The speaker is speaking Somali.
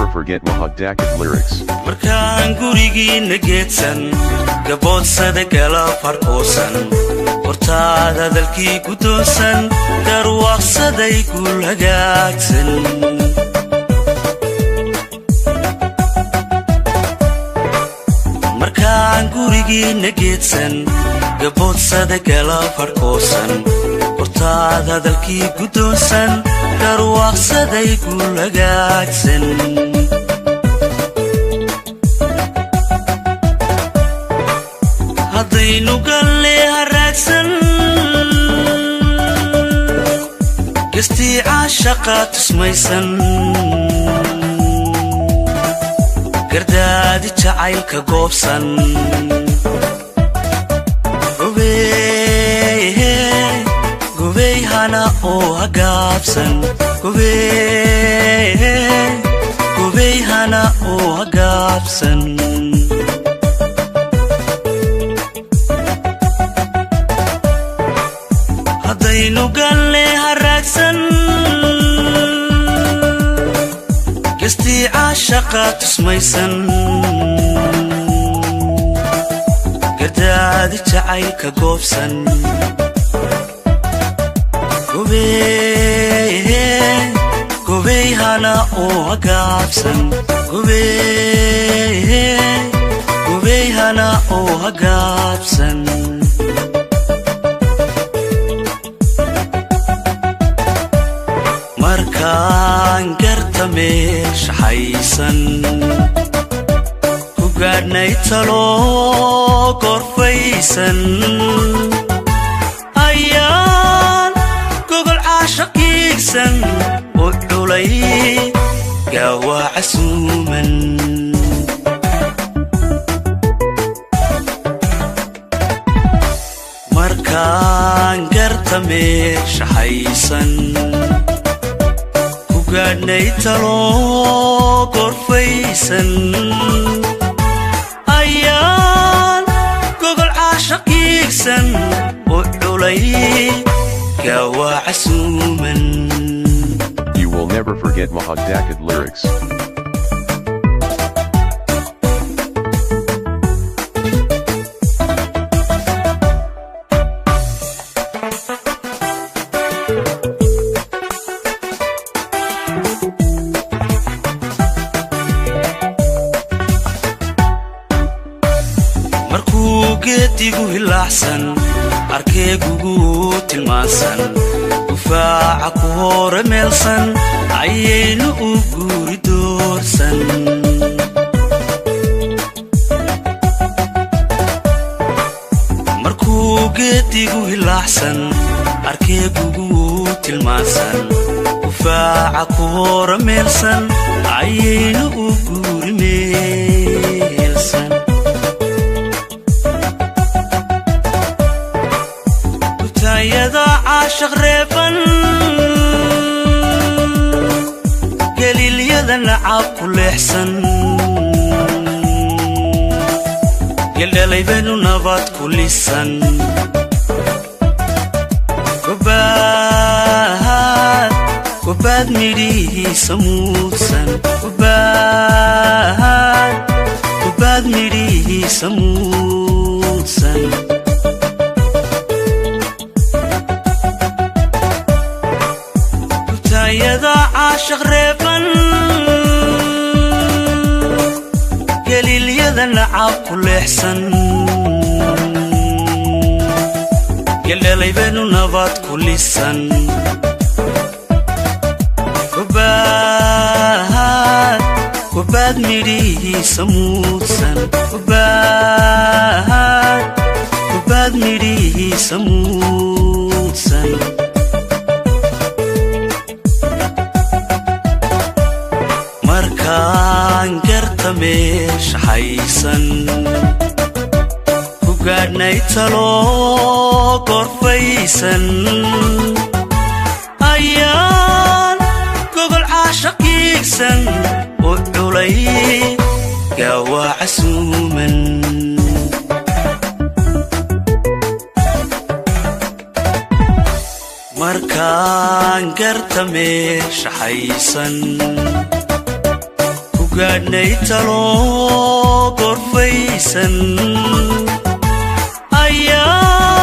never forget Mahadakit lyrics. markaan gurigiina geedsan gaboodsada gala farkoosan hortaada hadalkii ku toosan garwaaqsaday guul hagaagsan markaan gurigiina geedsan gaboodsada gala farkoosan hortaada hadalkii ku toosan garwaaqsaday guul hagaagsan haddaynu galle haraagsan gestii caashaqa tusmaysan gardaadi jacaylka goobsan gubey hana oo hagaabsan gubey hana oo hagaabsan haddaynu galle haraagsan gestii caashaqa tusmaysan gardaadi jacaylka goobsan gubey hana oo hagaabsan gubey hana oo hagaabsan markaan garta meeshaxaysan ku gaadhnay talo gorfaysan ayaan gogol caashaqiigsan u culay gaawaa casuuman markaan garta meeshaxaysan gaadhnay talo gorfaysan ayaan gogol caashaqiigsan u culay gaawaa casuuman. You will never forget Mahadakit lyrics. geedigu hilaaxsan arkeegugu tilmaansan gufaaca ku hore meelsan ayaynu u guuri doorsan markuu geedigu hilaaxsan arkeegugu tilmaansan gufaaca ku hore meelsan ayaynu u guuri meelsan يدا عاشق ريبان قليل يدا لعاب كل إحسان يلي ليبانو نبات كل سن كباد ميريه سموسن كباد ميريه سموسن يدا عاشق ريبان قليل يدا لعاب كل إحسان يلي ليبانو نبات كل سن كباد ميريه سموسن كباد ميريه سموسن markaan garta meeshaxaysan ku gaadhnay talo gorfaysan ayaan gogol caashaqiigsan u culay gaawaa casuuman markaan garta meeshaxaysan gaadhnay talo gorfaysan ayaa